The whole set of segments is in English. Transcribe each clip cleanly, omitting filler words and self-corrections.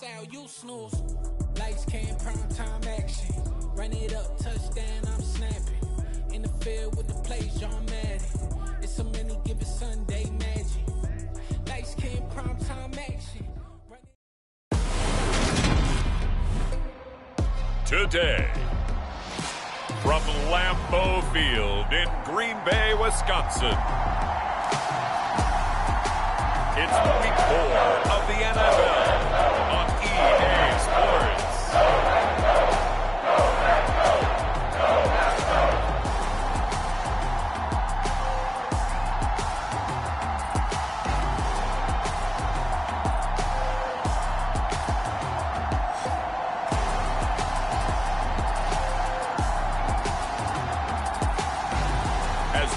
out, you snooze. Lights came, prime time action. Run it up, touchdown, I'm snapping. In the field with the plays, John Madden. It's a many given Sunday magic. Lights came, prime time action. Today, from Lambeau Field in Green Bay, Wisconsin, it's Week 4 of the NFL on EA Sports.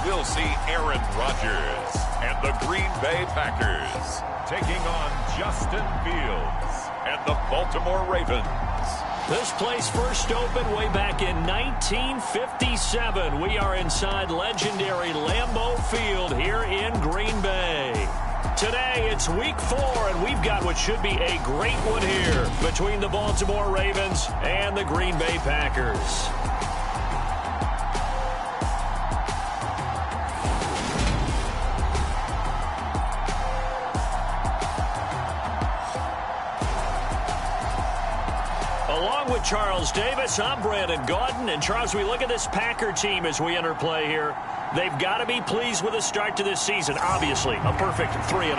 We'll see Aaron Rodgers and the Green Bay Packers taking on Justin Fields and the Baltimore Ravens. This place first opened way back in 1957. We are inside legendary Lambeau Field here in Green Bay. Today, it's Week 4, and we've got what should be a great one here between the Baltimore Ravens and the Green Bay Packers. Along with Charles Davis, I'm Brandon Gaudin. And Charles, we look at this Packer team as we enter play here. They've got to be pleased with the start to this season. Obviously, a perfect 3-0. 3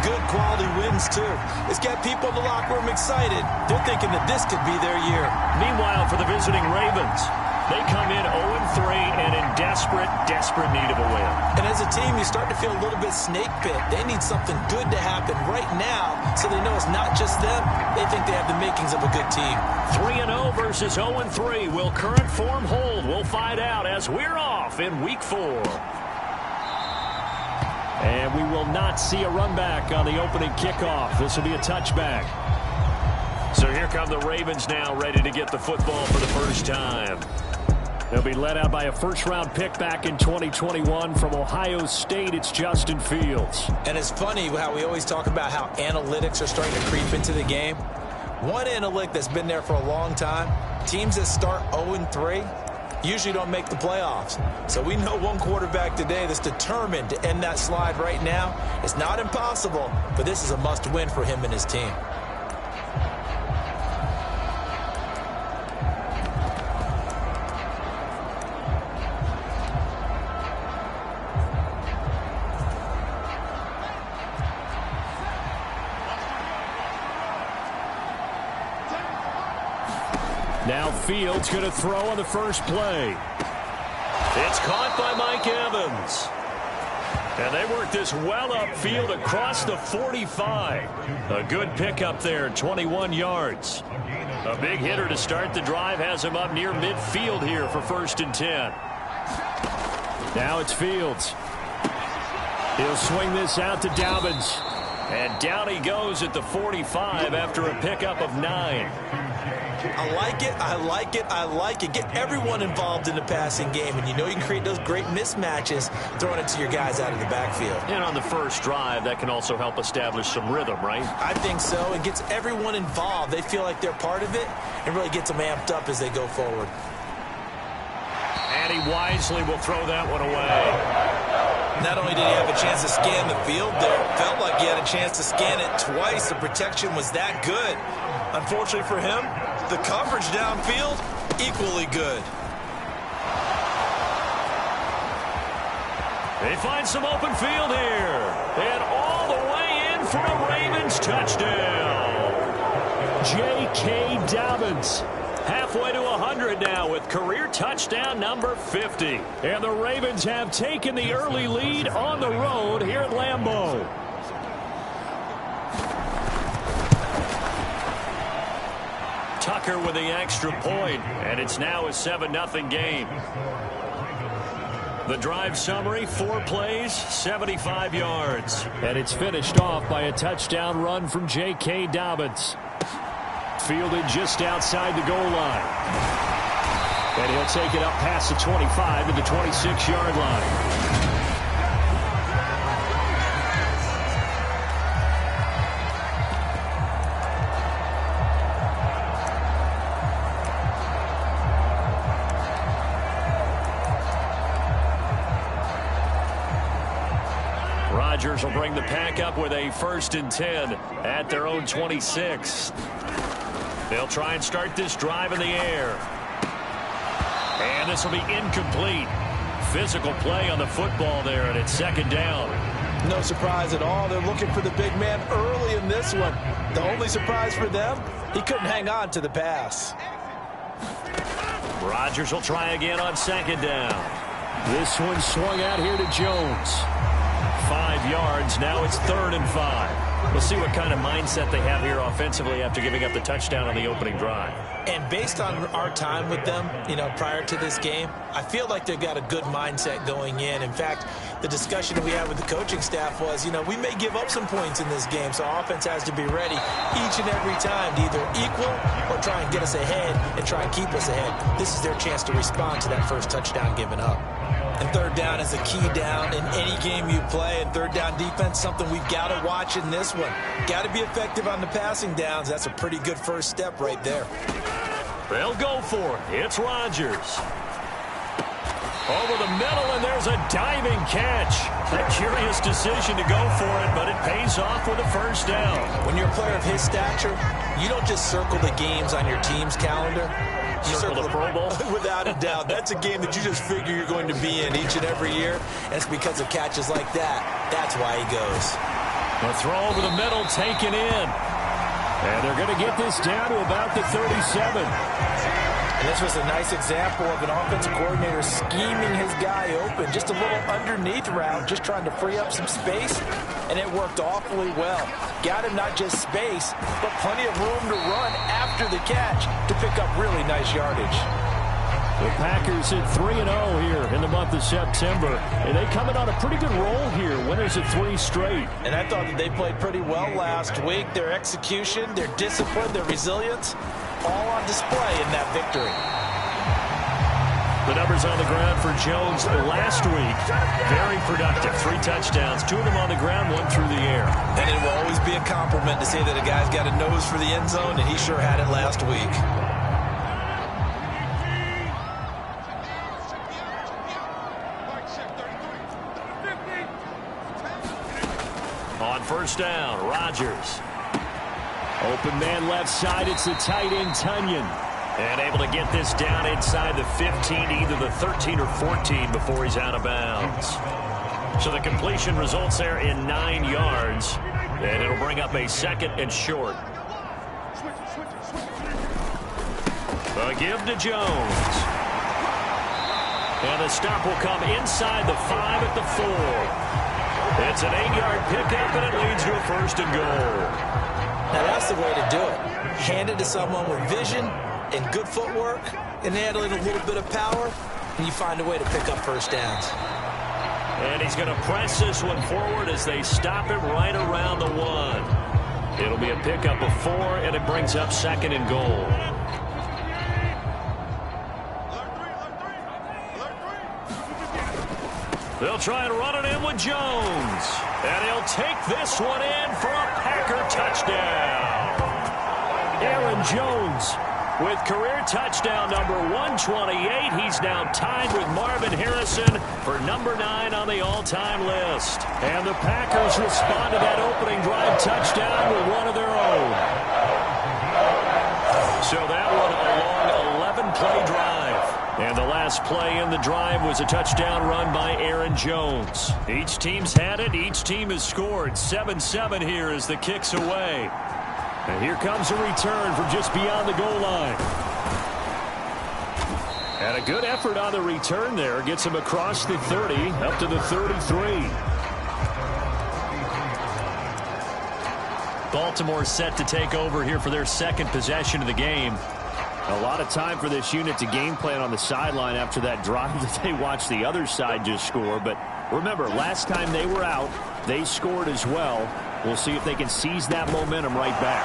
good quality wins, too. It's got people in the locker room excited. They're thinking that this could be their year. Meanwhile, for the visiting Ravens, they come in 0-3 and in desperate need of a win. And as a team, you start to feel a little bit snake bit. They need something good to happen right now so they know it's not just them. They think they have the makings of a good team. 3-0 versus 0-3. Will current form hold? We'll find out as we're off in Week 4. And we will not see a run back on the opening kickoff. This will be a touchback. So here come the Ravens now, ready to get the football for the first time. They'll be led out by a first-round pick back in 2021 from Ohio State. It's Justin Fields. And it's funny how we always talk about how analytics are starting to creep into the game. One analytic that's been there for a long time, teams that start 0-3 usually don't make the playoffs. So we know one quarterback today that's determined to end that slide right now. It's not impossible, but this is a must-win for him and his team. Now Fields going to throw on the first play. It's caught by Mike Evans. And they work this well upfield across the 45. A good pickup there, 21 yards. A big hitter to start the drive has him up near midfield here for 1st and 10. Now it's Fields. He'll swing this out to Dobbins. And down he goes at the 45 after a pickup of 9. I like it, I like it, I like it. Get everyone involved in the passing game, and you know you can create those great mismatches throwing it to your guys out of the backfield. And on the first drive, that can also help establish some rhythm, right? I think so. It gets everyone involved. They feel like they're part of it and really gets them amped up as they go forward. And he wisely will throw that one away. Not only did he have a chance to scan the field there, it felt like he had a chance to scan it twice. The protection was that good. Unfortunately for him, the coverage downfield, equally good. They find some open field here. And all the way in for a Ravens touchdown. J.K. Dobbins. Halfway to 100 now with career touchdown number 50. And the Ravens have taken the early lead on the road here at Lambeau. Tucker with the extra point, and it's now a 7-0 game. The drive summary, 4 plays, 75 yards. And it's finished off by a touchdown run from J.K. Dobbins. Fielded just outside the goal line. And he'll take it up past the 25 to the 26-yard line. Packers will bring the pack up with a 1st and 10 at their own 26. They'll try and start this drive in the air. And this will be incomplete. Physical play on the football there, and it's 2nd down. No surprise at all. They're looking for the big man early in this one. The only surprise for them, he couldn't hang on to the pass. Rodgers will try again on 2nd down. This one swung out here to Jones. 5 yards. Now it's 3rd and 5. We'll see what kind of mindset they have here offensively after giving up the touchdown on the opening drive. And based on our time with them, prior to this game, I feel like they've got a good mindset going in. In fact, the discussion we had with the coaching staff was, we may give up some points in this game, so our offense has to be ready each and every time to either equal or try and get us ahead and try and keep us ahead. This is their chance to respond to that first touchdown given up. And 3rd down is a key down in any game you play. And 3rd down defense, something we've got to watch in this one. Got to be effective on the passing downs. That's a pretty good first step right there. They'll go for it. It's Rodgers. Over the middle, and there's a diving catch. A curious decision to go for it, but it pays off with a 1st down. When you're a player of his stature, you don't just circle the games on your team's calendar. You circle the Pro Bowl? Without a doubt. That's a game that you just figure you're going to be in each and every year. And it's because of catches like that. That's why he goes. The throw over the middle taken in. And they're going to get this down to about the 37. And this was a nice example of an offensive coordinator scheming his guy open. Just a little underneath route, just trying to free up some space. And it worked awfully well. Got him not just space, but plenty of room to run after the catch to pick up really nice yardage. The Packers at 3-0 here in the month of September. And they come in on a pretty good roll here. Winners of 3 straight. And I thought that they played pretty well last week. Their execution, their discipline, their resilience, all on display in that victory. The numbers on the ground for Jones last week, very productive. 3 touchdowns, 2 of them on the ground, 1 through the air. And it will always be a compliment to say that a guy's got a nose for the end zone, and he sure had it last week. On 1st down, Rodgers. Open man left side, it's the tight end, Tunyon. And able to get this down inside the 15, either the 13 or 14 before he's out of bounds. So the completion results there in 9 yards. And it'll bring up a 2nd and short. A give to Jones. And the stop will come inside the 5 at the 4. It's an 8-yard pickup, and it leads to a 1st and goal. Now that's the way to do it. Hand it to someone with vision and good footwork, and add a little bit of power, and you find a way to pick up 1st downs. And he's going to press this one forward as they stop it right around the 1. It'll be a pickup of 4, and it brings up 2nd and goal. They'll try and run it in with Jones. And he'll take this one in for a Packer touchdown. Aaron Jones with career touchdown number 128. He's now tied with Marvin Harrison for number 9 on the all-time list. And the Packers respond to that opening drive touchdown with one of their own. So that one a long 11-play drive. And the last play in the drive was a touchdown run by Aaron Jones. Each team's had it. Each team has scored. 7-7 here as the kick's away. And here comes a return from just beyond the goal line. And a good effort on the return there. Gets him across the 30, up to the 33. Baltimore set to take over here for their 2nd possession of the game. A lot of time for this unit to game plan on the sideline after that drive that they watched the other side just score. But remember, last time they were out, they scored as well. We'll see if they can seize that momentum right back.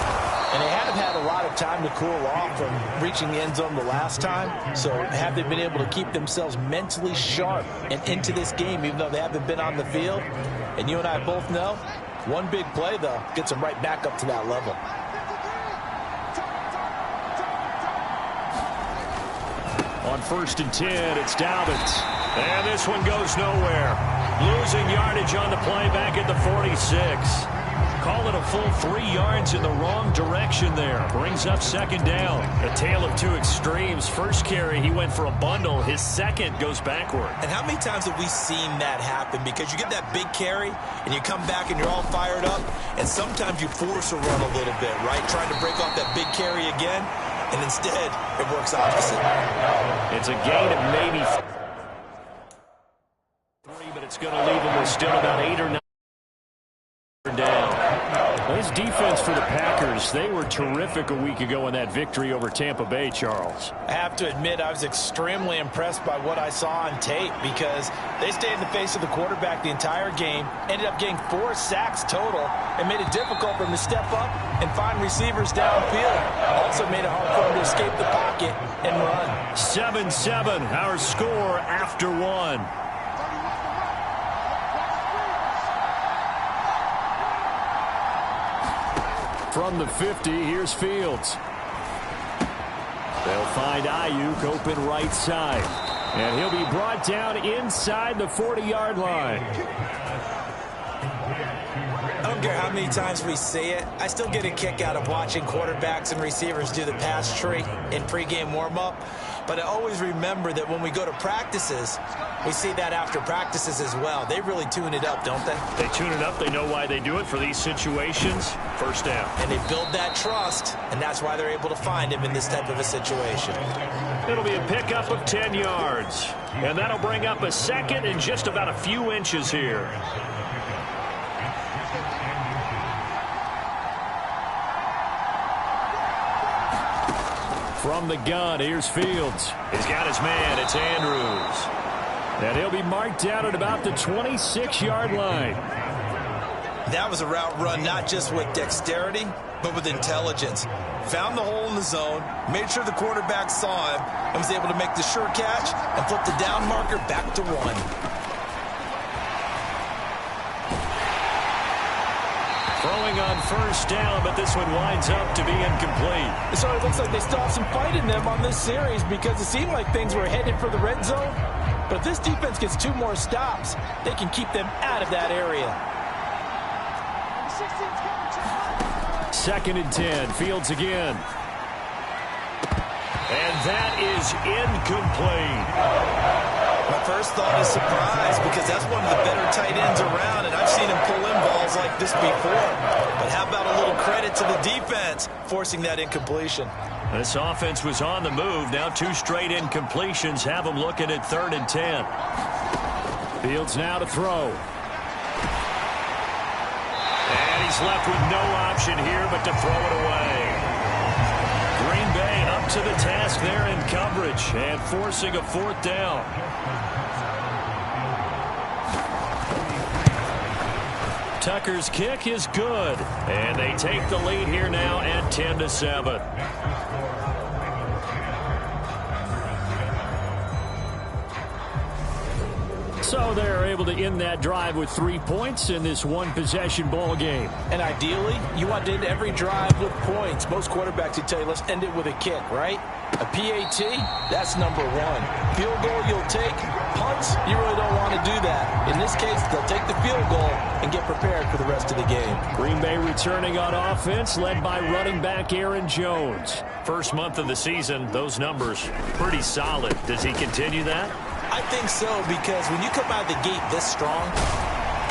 And they haven't had a lot of time to cool off from reaching the end zone the last time. So have they been able to keep themselves mentally sharp and into this game, even though they haven't been on the field? And you and I both know, one big play, though, gets them right back up to that level. On 1st and 10, it's Dobbins. And this one goes nowhere. Losing yardage on the play back at the 46. Call it a full 3 yards in the wrong direction there. Brings up second down. A tale of two extremes. First carry, he went for a bundle. His second goes backward. And how many times have we seen that happen? Because you get that big carry, and you come back and you're all fired up, and sometimes you force a run a little bit, right? Trying to break off that big carry again, and instead it works opposite. It's a gain of maybe 3, but it's going to leave him with still about 8 or 9 down. This defense for the Packers, they were terrific a week ago in that victory over Tampa Bay, Charles. I have to admit, I was extremely impressed by what I saw on tape because they stayed in the face of the quarterback the entire game, ended up getting 4 sacks total, and made it difficult for them to step up and find receivers downfield. Also made it hard for them to escape the pocket and run. 7-7, our score after 1. From the 50, here's Fields. They'll find Ayuk open right side. And he'll be brought down inside the 40-yard line. I don't care how many times we see it. I still get a kick out of watching quarterbacks and receivers do the pass tree in pregame warm-up. But I always remember that when we go to practices, we see that after practices as well. They really tune it up, don't they? They tune it up. They know why they do it for these situations. First down. And they build that trust, and that's why they're able to find him in this type of a situation. It'll be a pickup of 10 yards. And that'll bring up a second and just about a few inches here. From the gun, here's Fields. He's got his man. It's Andrews. And he'll be marked down at about the 26-yard line. That was a route run not just with dexterity, but with intelligence. Found the hole in the zone, made sure the quarterback saw him, and was able to make the sure catch and flip the down marker back to 1. Throwing on first down, but this one winds up to be incomplete. So it looks like they still have some fight in them on this series because it seemed like things were headed for the red zone. But if this defense gets 2 more stops, they can keep them out of that area. 2nd and 10. Fields again. And that is incomplete. My first thought is surprise because that's one of the better tight ends around, and I've seen him pull in balls like this before. But how about a little credit to the defense forcing that incompletion? This offense was on the move. Now 2 straight incompletions have them looking at 3rd and 10. Fields now to throw. And he's left with no option here but to throw it away. Green Bay up to the task there in coverage and forcing a 4th down. Tucker's kick is good, and they take the lead here now at 10-7. So they're able to end that drive with 3 points in this one-possession ball game. And ideally, you want to end every drive with points. Most quarterbacks would tell you, let's end it with a kick, right? A PAT, that's number 1. Field goal you'll take. Punts, you really don't want to do that. In this case, they'll take the field goal and get prepared for the rest of the game. Green Bay returning on offense, led by running back Aaron Jones. First month of the season, those numbers pretty solid. Does he continue that? I think so, because when you come out of the gate this strong,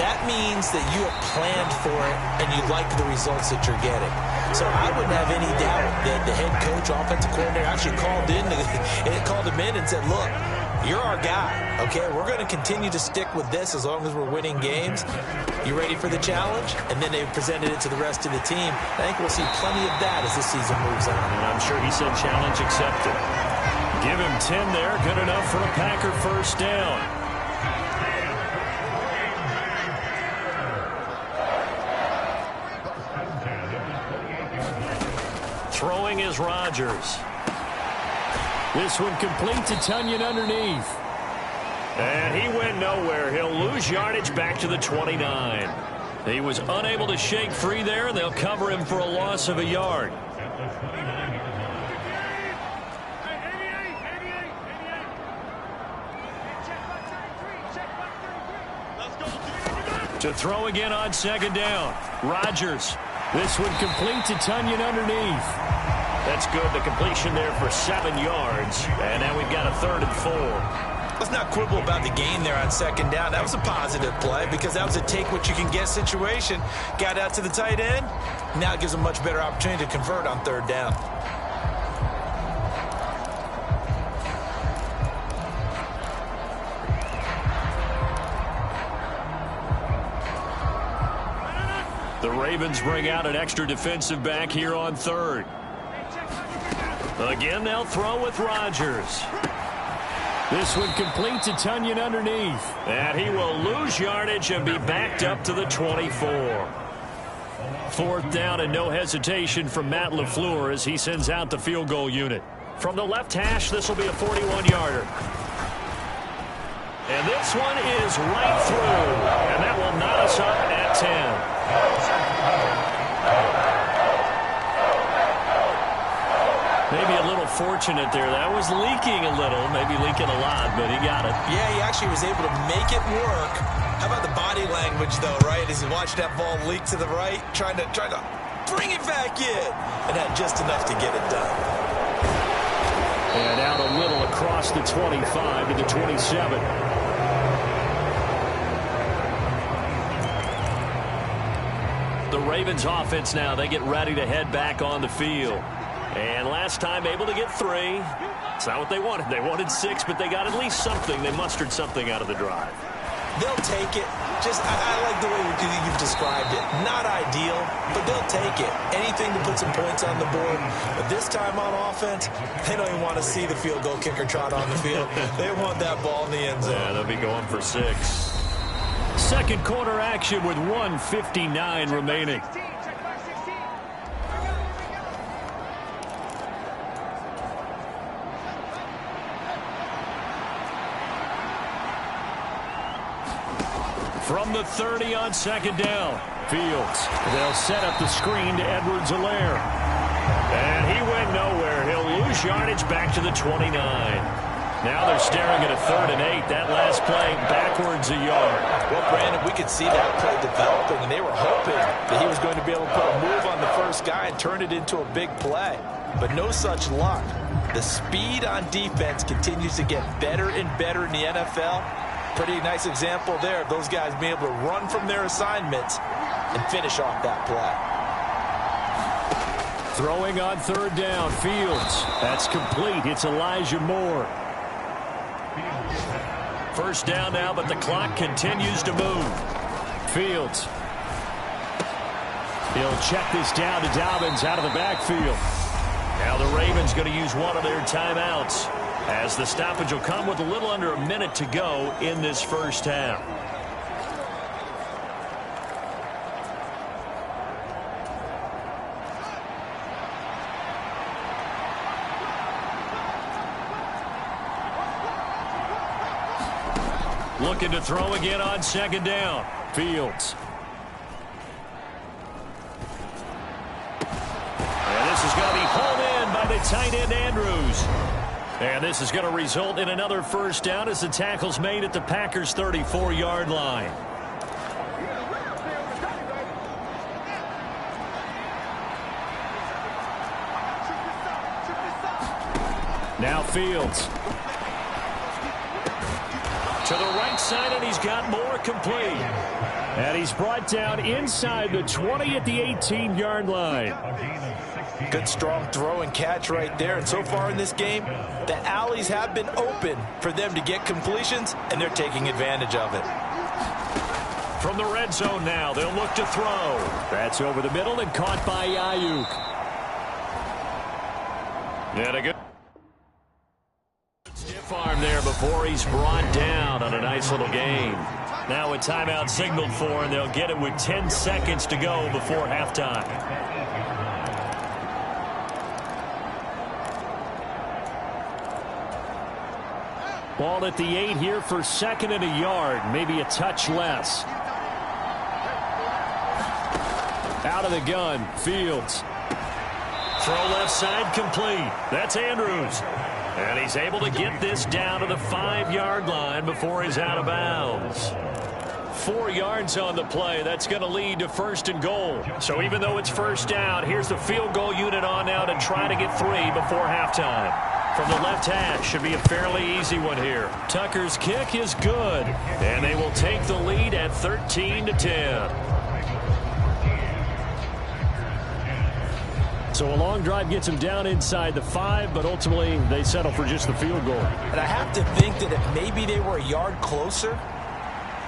that means that you have planned for it and you like the results that you're getting. So I wouldn't have any doubt that the head coach, offensive coordinator, actually called him in and said, look, you're our guy, okay? We're going to continue to stick with this as long as we're winning games. You ready for the challenge? And then they presented it to the rest of the team. I think we'll see plenty of that as the season moves on. And I'm sure he said challenge accepted. Give him 10 there. Good enough for a Packer first down. Throwing is Rodgers. This one complete to Tunyon underneath. And he went nowhere. He'll lose yardage back to the 29. He was unable to shake free there, and they'll cover him for a loss of a yard. To throw again on second down. Rodgers. This one complete to Tunyon underneath. That's good. The completion there for 7 yards. And now we've got a 3rd and 4. Let's not quibble about the gain there on second down. That was a positive play because that was a take-what-you-can-get situation. Got out to the tight end. Now it gives them a much better opportunity to convert on 3rd down. The Ravens bring out an extra defensive back here on 3rd. Again, they'll throw with Rodgers. This one complete to Tunyon underneath. And he will lose yardage and be backed up to the 24. 4th down and no hesitation from Matt LaFleur as he sends out the field goal unit. From the left hash, this will be a 41-yarder. And this one is right through. And that will knot us up at 10. Maybe a little fortunate there. That was leaking a little, maybe leaking a lot, but he got it. Yeah, he actually was able to make it work. How about the body language, though, right? As he watched that ball leak to the right, trying to bring it back in, and had just enough to get it done. And out a little across the 25 to the 27. The Ravens offense now, they get ready to head back on the field. And last time able to get 3. It's not what they wanted. They wanted 6, but they got at least something. They mustered something out of the drive. They'll take it. I like the way you've described it. Not ideal, but they'll take it. Anything to put some points on the board. But this time on offense, they don't even want to see the field goal kicker trot on the field. They want that ball in the end zone. Yeah, they'll be going for 6. Second quarter action with 1:59 remaining. From the 30 on second down. Fields. They'll set up the screen to Edwards-Helaire. And he went nowhere. He'll lose yardage back to the 29. Now they're staring at a 3rd and 8. That last play backwards a yard. Well, Brandon, we could see that play developing, and they were hoping that he was going to be able to put a move on the first guy and turn it into a big play. But no such luck. The speed on defense continues to get better and better in the NFL. Pretty nice example there of those guys being able to run from their assignments and finish off that play. Throwing on 3rd down, Fields. That's complete. It's Elijah Moore. First down now, but the clock continues to move. Fields. He'll check this down to Dobbins out of the backfield. Now the Ravens going to use one of their timeouts, as the stoppage will come with a little under a minute to go in this first half. Looking to throw again on second down. Fields. And this is going to be hauled in by the tight end Andrews. And this is going to result in another first down as the tackle's made at the Packers' 34-yard line. Now Fields. To the right side, and he's got more complete. And he's brought down inside the 20 at the 18-yard line. Good strong throw and catch right there. And so far in this game, the alleys have been open for them to get completions, and they're taking advantage of it. From the red zone now, they'll look to throw. That's over the middle and caught by Ayuk. And a good stiff arm there before he's brought down on a nice little gain. Now a timeout signaled for, and they'll get it with 10 seconds to go before halftime. Ball at the 8 here for 2nd and a yard, maybe a touch less. Out of the gun, Fields. Throw left side complete. That's Andrews. And he's able to get this down to the 5-yard line before he's out of bounds. 4 yards on the play. That's going to lead to 1st and goal. So even though it's first down, here's the field goal unit on now to try to get 3 before halftime. From the left hash, should be a fairly easy one here. Tucker's kick is good, and they will take the lead at 13-10. So a long drive gets them down inside the 5, but ultimately they settle for just the field goal. And I have to think that if maybe they were a yard closer,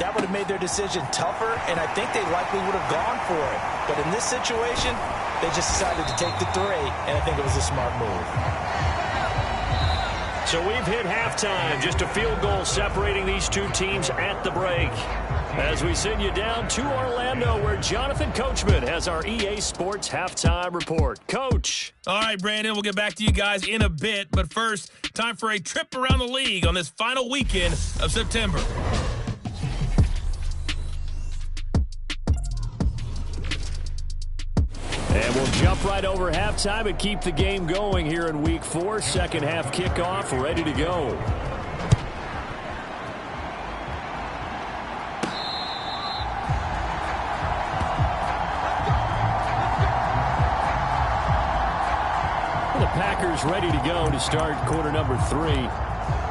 that would have made their decision tougher, and I think they likely would have gone for it. But in this situation, they just decided to take the 3, and I think it was a smart move. So we've hit halftime. Just a field goal separating these two teams at the break. As we send you down to Orlando, where Jonathan Coachman has our EA Sports Halftime Report. Coach. All right, Brandon, we'll get back to you guys in a bit. But first, time for a trip around the league on this final weekend of September. And we'll jump right over halftime and keep the game going here in Week 4. Second half kickoff, ready to go. The Packers ready to go to start quarter number 3.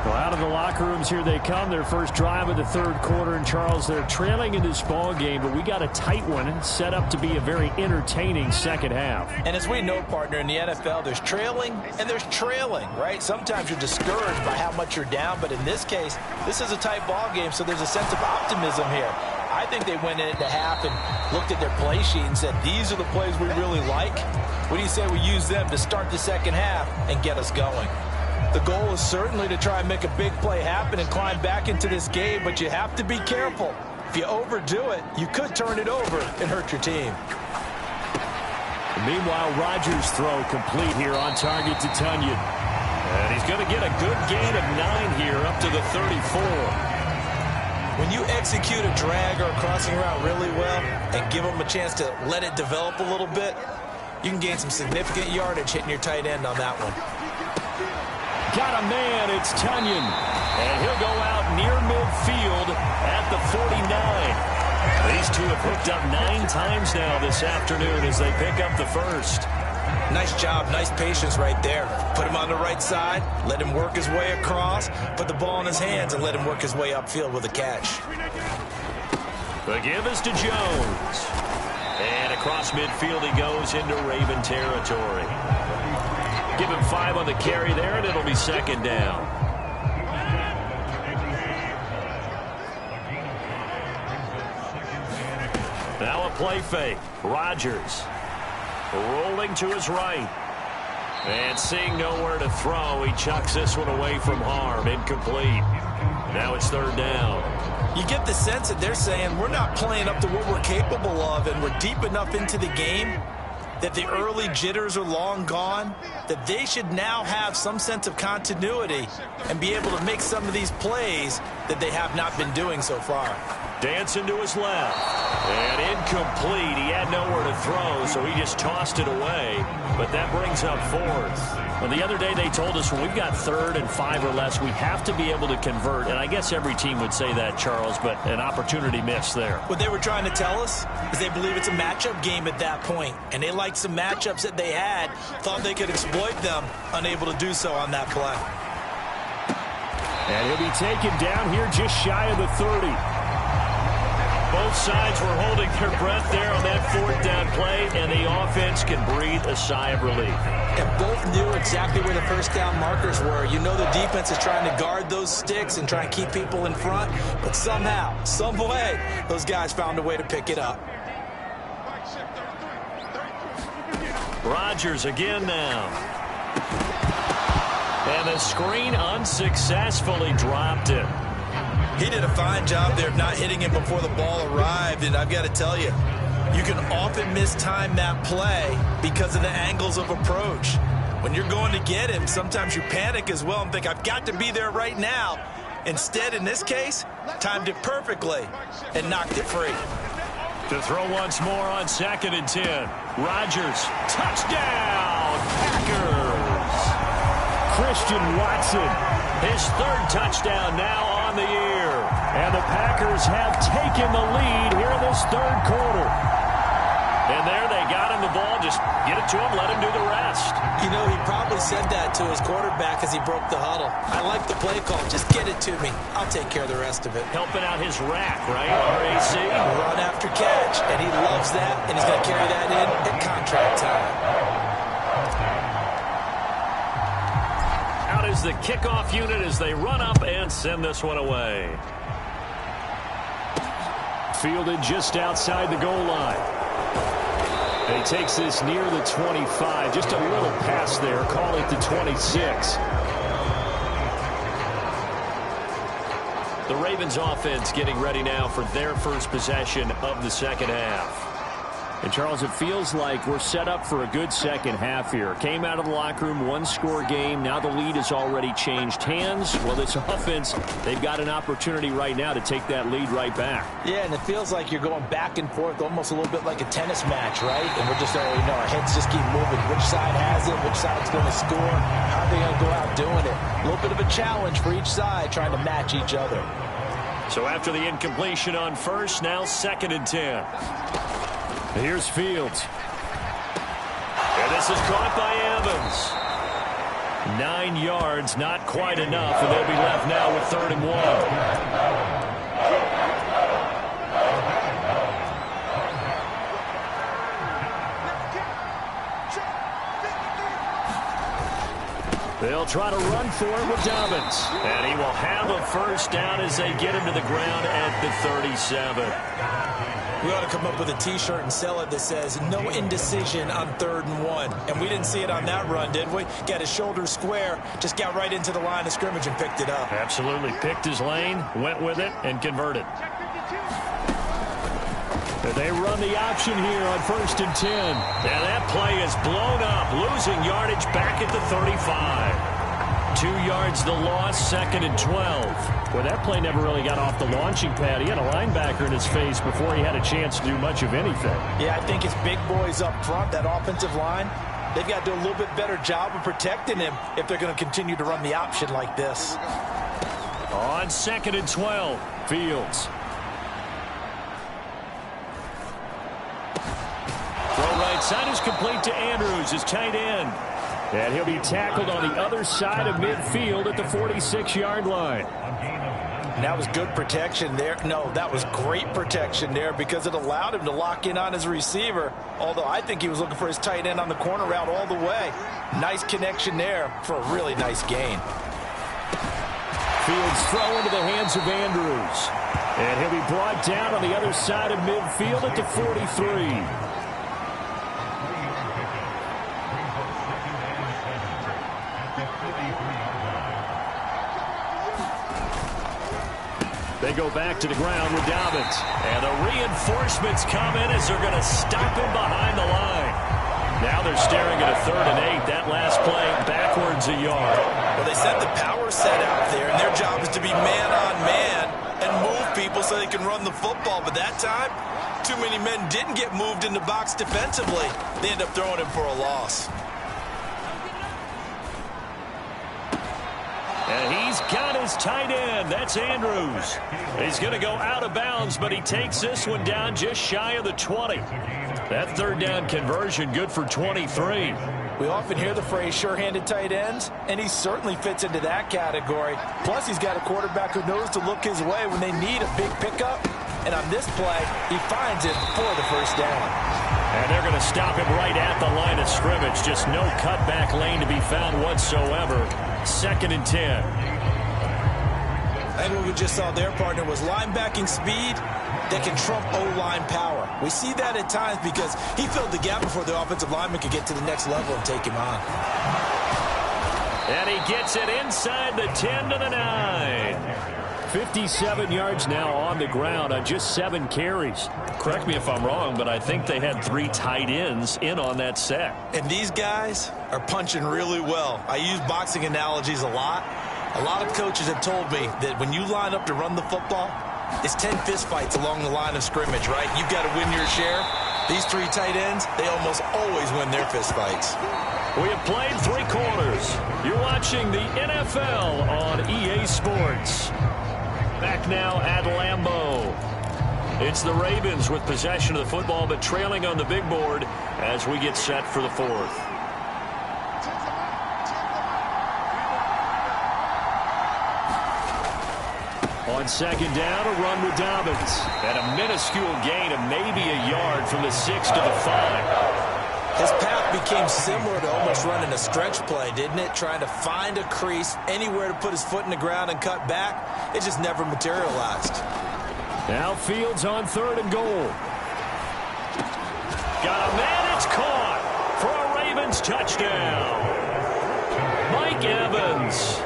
Well, out of the locker rooms, here they come. Their first drive of the third quarter. And, Charles, they're trailing in this ball game, but we got a tight one set up to be a very entertaining second half. And as we know, partner, in the NFL, there's trailing and there's trailing, right? Sometimes you're discouraged by how much you're down, but in this case, this is a tight ball game, so there's a sense of optimism here. I think they went into half and looked at their play sheet and said, these are the plays we really like. What do you say we use them to start the second half and get us going? The goal is certainly to try and make a big play happen and climb back into this game, but you have to be careful. If you overdo it, you could turn it over and hurt your team. Meanwhile, Rodgers' throw complete here on target to Tunyon. And he's going to get a good gain of 9 here up to the 34. When you execute a drag or a crossing route really well and give them a chance to let it develop a little bit, you can gain some significant yardage hitting your tight end on that one. Got a man, it's Tunyon. And he'll go out near midfield at the 49. These two have hooked up 9 times now this afternoon as they pick up the first. Nice job, nice patience right there. Put him on the right side, let him work his way across, put the ball in his hands and let him work his way upfield with a catch. The give is to Jones. And across midfield he goes into Raven territory. Give him 5 on the carry there, and it'll be second down. Now a play fake. Rodgers rolling to his right. And seeing nowhere to throw, he chucks this one away from harm. Incomplete. Now it's third down. You get the sense that they're saying we're not playing up to what we're capable of, and we're deep enough into the game that the early jitters are long gone, that they should now have some sense of continuity and be able to make some of these plays that they have not been doing so far. Dancing to his left. And incomplete. He had nowhere to throw, so he just tossed it away. But that brings up 4th. Well, the other day they told us when we've got 3rd and 5 or less, we have to be able to convert. And I guess every team would say that, Charles, but an opportunity missed there. What they were trying to tell us is they believe it's a matchup game at that point. And they liked some matchups that they had, thought they could exploit them, unable to do so on that play. And he'll be taken down here just shy of the 30. Both sides were holding their breath there on that 4th down play, and the offense can breathe a sigh of relief. And both knew exactly where the first down markers were. You know the defense is trying to guard those sticks and try and keep people in front, but somehow, some way, those guys found a way to pick it up. Rodgers again now. And the screen unsuccessfully dropped it. He did a fine job there of not hitting him before the ball arrived, and I've got to tell you, you can often mistime that play because of the angles of approach. When you're going to get him, sometimes you panic as well and think, I've got to be there right now. Instead, in this case, timed it perfectly and knocked it free. To throw once more on 2nd and 10. Rodgers, touchdown, Packers. Christian Watson, his 3rd touchdown now on on the year. And the Packers have taken the lead here in this third quarter. And there they got him the ball. Just get it to him, let him do the rest. You know, he probably said that to his quarterback as he broke the huddle. I like the play call. Just get it to me. I'll take care of the rest of it. Helping out his rack, right? RAC. Run after catch, and he loves that, and he's going to carry that in at contract time. Out is the kickoff unit as they run up and send this one away. Fielded just outside the goal line. And he takes this near the 25. Just a little pass there. Call it the 26. The Ravens offense getting ready now for their first possession of the second half. And, Charles, it feels like we're set up for a good second half here. Came out of the locker room, one-score game. Now the lead has already changed hands. Well, this offense, they've got an opportunity right now to take that lead right back. Yeah, and it feels like you're going back and forth, almost a little bit like a tennis match, right? And we're just already know our heads just keep moving. Which side has it? Which side's going to score? How are they going to go out doing it? A little bit of a challenge for each side, trying to match each other. So after the incompletion on first, now 2nd and 10. Here's Fields. And this is caught by Evans. 9 yards, not quite enough, and they'll be left now with 3rd and 1. They'll try to run for it with Dobbins. And he will have a first down as they get him to the ground at the 37. We ought to come up with a T-shirt and sell it that says, no indecision on 3rd and 1. And we didn't see it on that run, did we? Got his shoulders square, just got right into the line of scrimmage and picked it up. Absolutely. Picked his lane, went with it, and converted. And they run the option here on 1st and 10. And that play is blown up, losing yardage back at the 35. 2 yards the loss, 2nd and 12. Well, that play never really got off the launching pad. He had a linebacker in his face before he had a chance to do much of anything. Yeah, I think it's big boys up front, that offensive line. They've got to do a little bit better job of protecting him if they're going to continue to run the option like this. On 2nd and 12, Fields. Throw right side is complete to Andrews, his tight end. And he'll be tackled on the other side of midfield at the 46-yard line. And that was good protection there. No, that was great protection there because it allowed him to lock in on his receiver. Although I think he was looking for his tight end on the corner route all the way. Nice connection there for a really nice gain. Fields throw into the hands of Andrews. And he'll be brought down on the other side of midfield at the 43. They go back to the ground with Dobbins. And the reinforcements come in as they're going to stop him behind the line. Now they're staring at a 3rd and 8. That last play backwards a yard. Well, they set the power set out there, and their job is to be man-on-man and move people so they can run the football. But that time, too many men didn't get moved in the box defensively. They end up throwing him for a loss. And he's got his tight end. That's Andrews. He's going to go out of bounds, but he takes this one down just shy of the 20. That 3rd down conversion good for 23. We often hear the phrase sure-handed tight ends, and he certainly fits into that category. Plus, he's got a quarterback who knows to look his way when they need a big pickup. And on this play, he finds it for the first down. And they're going to stop him right at the line of scrimmage. Just no cutback lane to be found whatsoever. 2nd and 10. I think what we just saw their partner was linebacking speed that can trump O-line power. We see that at times because he filled the gap before the offensive lineman could get to the next level and take him on. And he gets it inside the 10 to the 9. 57 yards now on the ground on just 7 carries. Correct me if I'm wrong, but I think they had 3 tight ends in on that set. And these guys are punching really well. I use boxing analogies a lot. A lot of coaches have told me that when you line up to run the football, it's 10 fistfights along the line of scrimmage, right? You've got to win your share. These 3 tight ends, they almost always win their fistfights. We have played 3 quarters. You're watching the NFL on EA Sports. Back now at Lambeau. It's the Ravens with possession of the football, but trailing on the big board as we get set for the fourth. On second down, a run with Dobbins. And a minuscule gain of maybe a yard from the 6 to the 5. His path became similar to almost running a stretch play, didn't it? Trying to find a crease, anywhere to put his foot in the ground and cut back. It just never materialized. Now Fields on 3rd and goal. Got a man, it's caught for a Ravens touchdown. Mike Evans,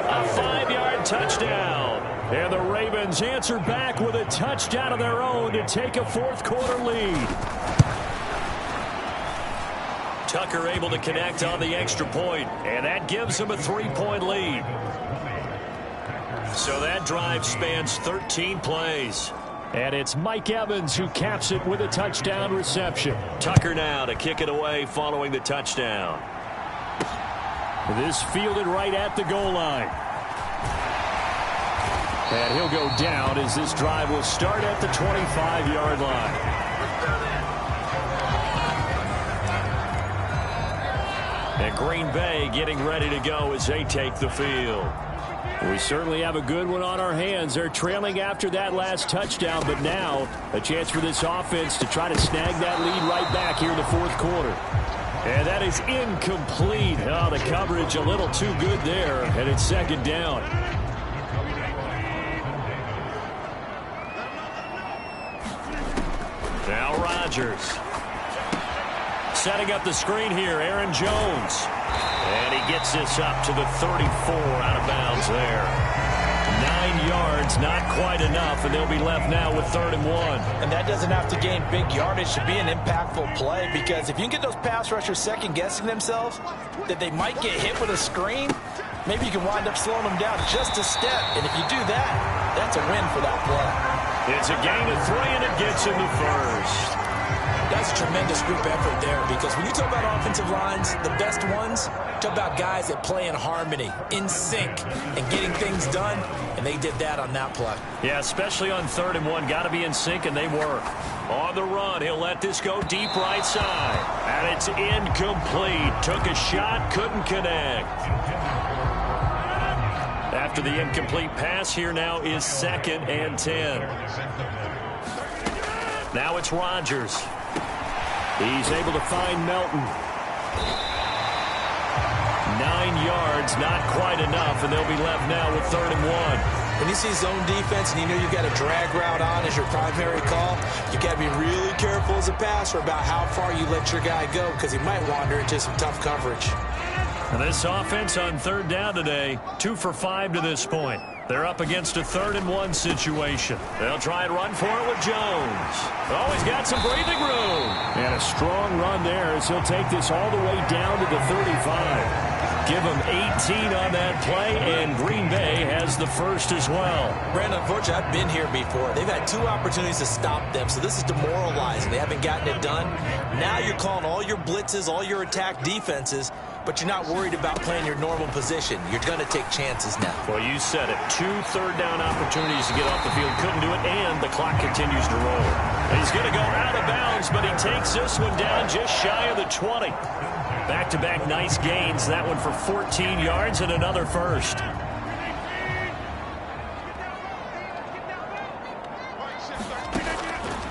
a 5-yard touchdown. And the Ravens answer back with a touchdown of their own to take a fourth-quarter lead. Tucker able to connect on the extra point, and that gives him a 3-point lead. So that drive spans 13 plays. And it's Mike Evans who caps it with a touchdown reception. Tucker now to kick it away following the touchdown. This fielded right at the goal line. And he'll go down as this drive will start at the 25-yard line. And Green Bay getting ready to go as they take the field. We certainly have a good one on our hands. They're trailing after that last touchdown, but now a chance for this offense to try to snag that lead right back here in the fourth quarter. And that is incomplete. Oh, the coverage a little too good there, and it's second down. Now Rodgers. Setting up the screen here, Aaron Jones. And he gets this up to the 34 out of bounds there. 9 yards, not quite enough, and they'll be left now with 3rd and 1. And that doesn't have to gain big yardage to be an impactful play, because if you can get those pass rushers second-guessing themselves that they might get hit with a screen, maybe you can wind up slowing them down just a step. And if you do that, that's a win for that play. It's a gain of 3, and it gets him the first. That's a tremendous group effort there, because when you talk about offensive lines, the best ones, talk about guys that play in harmony, in sync, and getting things done, and they did that on that play. Yeah, especially on 3rd and 1. Got to be in sync, and they were. On the run, he'll let this go deep right side. And it's incomplete. Took a shot, couldn't connect. After the incomplete pass, here now is 2nd and 10. Now it's Rodgers. He's able to find Melton. 9 yards, not quite enough, and they'll be left now with 3rd and 1. When you see zone defense and you know you've got a drag route on as your primary call, you got to be really careful as a passer about how far you let your guy go, because he might wander into some tough coverage. And this offense on 3rd down today, 2 for 5 to this point. They're up against a 3rd and 1 situation. They'll try and run for it with Jones. Oh, he's got some breathing room. And a strong run there as he'll take this all the way down to the 35. Give him 18 on that play, and Green Bay has the first as well. Brandon, unfortunately, I've been here before. They've had 2 opportunities to stop them, so this is demoralizing. They haven't gotten it done. Now you're calling all your blitzes, all your attack defenses, but you're not worried about playing your normal position. You're going to take chances now. Well, you said it. 2 third-down opportunities to get off the field. Couldn't do it, and the clock continues to roll. He's going to go out of bounds, but he takes this one down just shy of the 20. Back-to-back nice gains. That one for 14 yards and another first.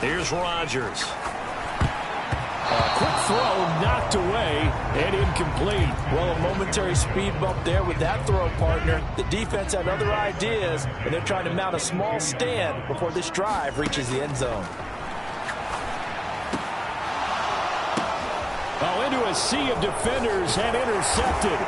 Here's Rodgers. Quick throw knocked away and incomplete. Well, a momentary speed bump there with that throw, partner. The defense had other ideas, and they're trying to mount a small stand before this drive reaches the end zone. Oh, into a sea of defenders and intercepted.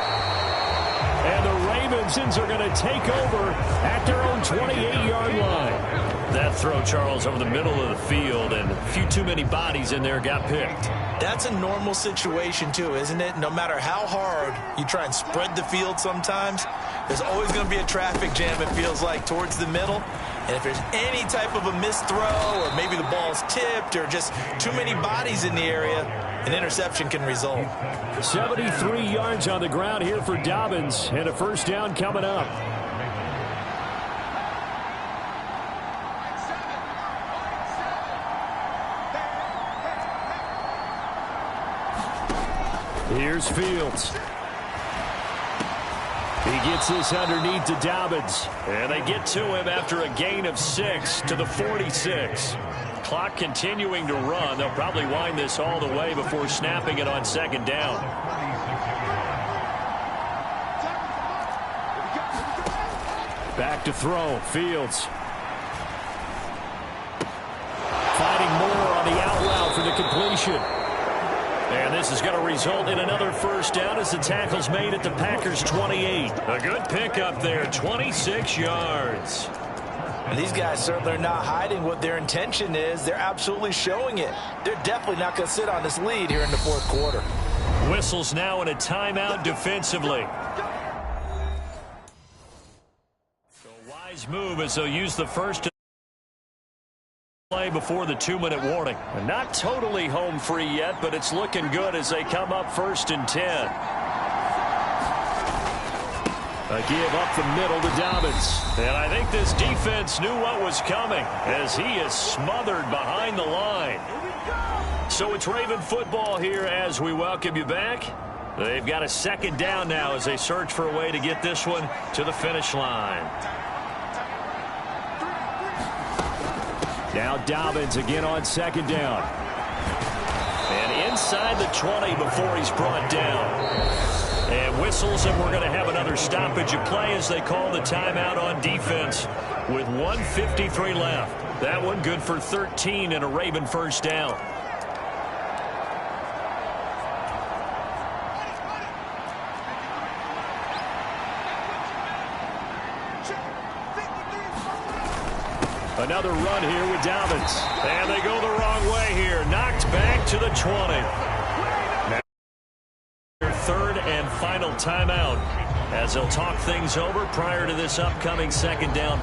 And the Ravens are going to take over at their own 28-yard line. That throw, Charles, over the middle of the field, and a few too many bodies in there got picked. That's a normal situation, too, isn't it? No matter how hard you try and spread the field sometimes, there's always going to be a traffic jam, it feels like, towards the middle. And if there's any type of a missed throw, or maybe the ball's tipped, or just too many bodies in the area, an interception can result. 73 yards on the ground here for Dobbins, and a first down coming up. Here's Fields. He gets this underneath to Dobbins. And they get to him after a gain of 6 to the 46. Clock continuing to run. They'll probably wind this all the way before snapping it on second down. Back to throw. Fields. Fighting more on the out route for the completion. And this is going to result in another first down as the tackle's made at the Packers' 28. A good pickup there, 26 yards. And these guys certainly are not hiding what their intention is. They're absolutely showing it. They're definitely not going to sit on this lead here in the fourth quarter. Whistles now in a timeout defensively. So wise move as they'll use the first play before the 2-minute warning. And not totally home free yet, but it's looking good as they come up 1st and 10. A give up the middle to Dobbins. And I think this defense knew what was coming as he is smothered behind the line. So it's Raven football here as we welcome you back. They've got a second down now as they search for a way to get this one to the finish line. Now Dobbins again on second down. And inside the 20 before he's brought down. And whistles, and we're going to have another stoppage of play as they call the timeout on defense with 1:53 left. That one good for 13 and a Raven first down. Another run here with Dobbins. And they go the wrong way here. Knocked back to the 20. Now their third and final timeout as they'll talk things over prior to this upcoming second down.